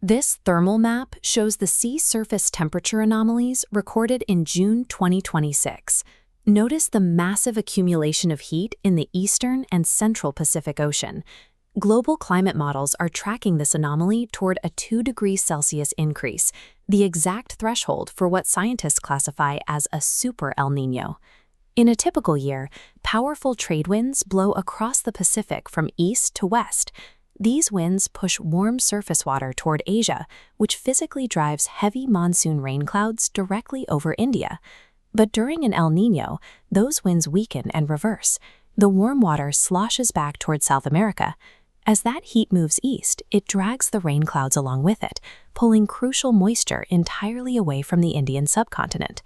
This thermal map shows the sea surface temperature anomalies recorded in June 2026. Notice the massive accumulation of heat in the eastern and central Pacific Ocean. Global climate models are tracking this anomaly toward a 2 degrees Celsius increase, the exact threshold for what scientists classify as a super El Niño. In a typical year, powerful trade winds blow across the Pacific from east to west. These winds push warm surface water toward Asia, which physically drives heavy monsoon rain clouds directly over India. But during an El Niño, those winds weaken and reverse. The warm water sloshes back toward South America. As that heat moves east, it drags the rain clouds along with it, pulling crucial moisture entirely away from the Indian subcontinent.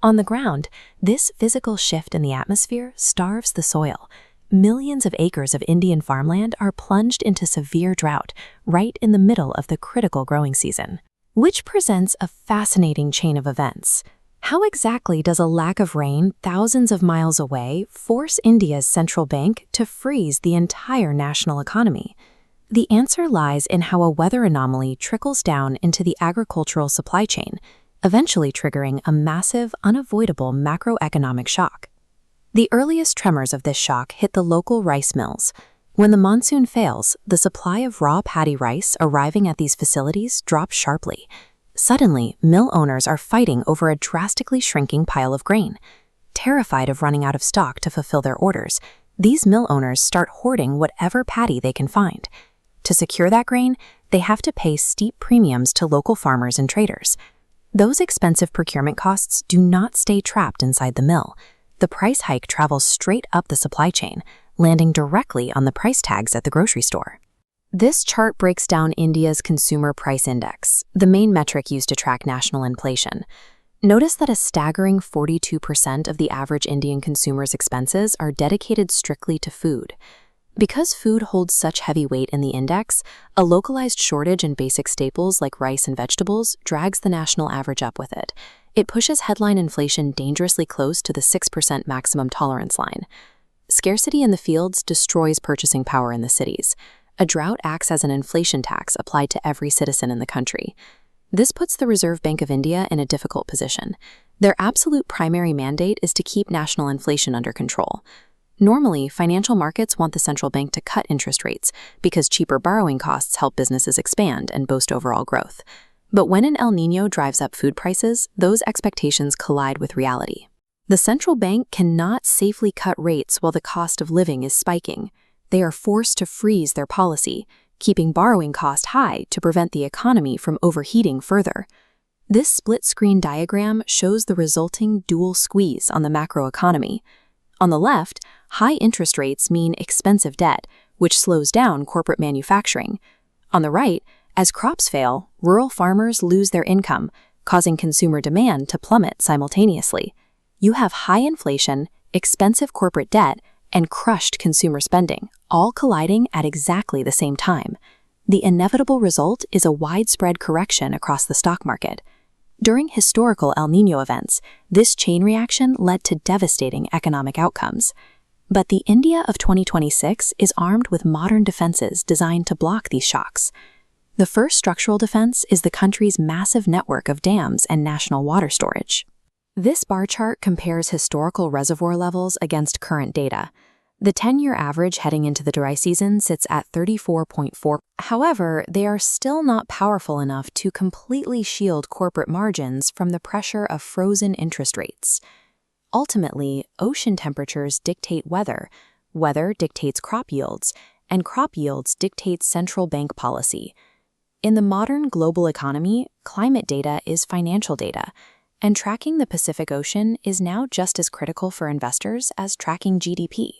On the ground, this physical shift in the atmosphere starves the soil. Millions of acres of Indian farmland are plunged into severe drought right in the middle of the critical growing season, which presents a fascinating chain of events. How exactly does a lack of rain thousands of miles away force India's central bank to freeze the entire national economy? The answer lies in how a weather anomaly trickles down into the agricultural supply chain, eventually triggering a massive, unavoidable macroeconomic shock. The earliest tremors of this shock hit the local rice mills. When the monsoon fails, the supply of raw paddy rice arriving at these facilities drops sharply. Suddenly, mill owners are fighting over a drastically shrinking pile of grain. Terrified of running out of stock to fulfill their orders, these mill owners start hoarding whatever paddy they can find. To secure that grain, they have to pay steep premiums to local farmers and traders. Those expensive procurement costs do not stay trapped inside the mill. The price hike travels straight up the supply chain, landing directly on the price tags at the grocery store. This chart breaks down India's Consumer Price Index, the main metric used to track national inflation. Notice that a staggering 42% of the average Indian consumer's expenses are dedicated strictly to food. Because food holds such heavy weight in the index, a localized shortage in basic staples like rice and vegetables drags the national average up with it. It pushes headline inflation dangerously close to the 6% maximum tolerance line. Scarcity in the fields destroys purchasing power in the cities. A drought acts as an inflation tax applied to every citizen in the country. This puts the Reserve Bank of India in a difficult position. Their absolute primary mandate is to keep national inflation under control. Normally, financial markets want the central bank to cut interest rates because cheaper borrowing costs help businesses expand and boost overall growth. But when an El Niño drives up food prices, those expectations collide with reality. The central bank cannot safely cut rates while the cost of living is spiking. They are forced to freeze their policy, keeping borrowing costs high to prevent the economy from overheating further. This split-screen diagram shows the resulting dual squeeze on the macroeconomy. On the left, high interest rates mean expensive debt, which slows down corporate manufacturing. On the right, as crops fail, rural farmers lose their income, causing consumer demand to plummet simultaneously. You have high inflation, expensive corporate debt, and crushed consumer spending, all colliding at exactly the same time. The inevitable result is a widespread correction across the stock market. During historical El Niño events, this chain reaction led to devastating economic outcomes. But the India of 2026 is armed with modern defenses designed to block these shocks. The first structural defense is the country's massive network of dams and national water storage. This bar chart compares historical reservoir levels against current data. The 10-year average heading into the dry season sits at 34.4. However, they are still not powerful enough to completely shield corporate margins from the pressure of frozen interest rates. Ultimately, ocean temperatures dictate weather, weather dictates crop yields, and crop yields dictate central bank policy. In the modern global economy, climate data is financial data, and tracking the Pacific Ocean is now just as critical for investors as tracking GDP.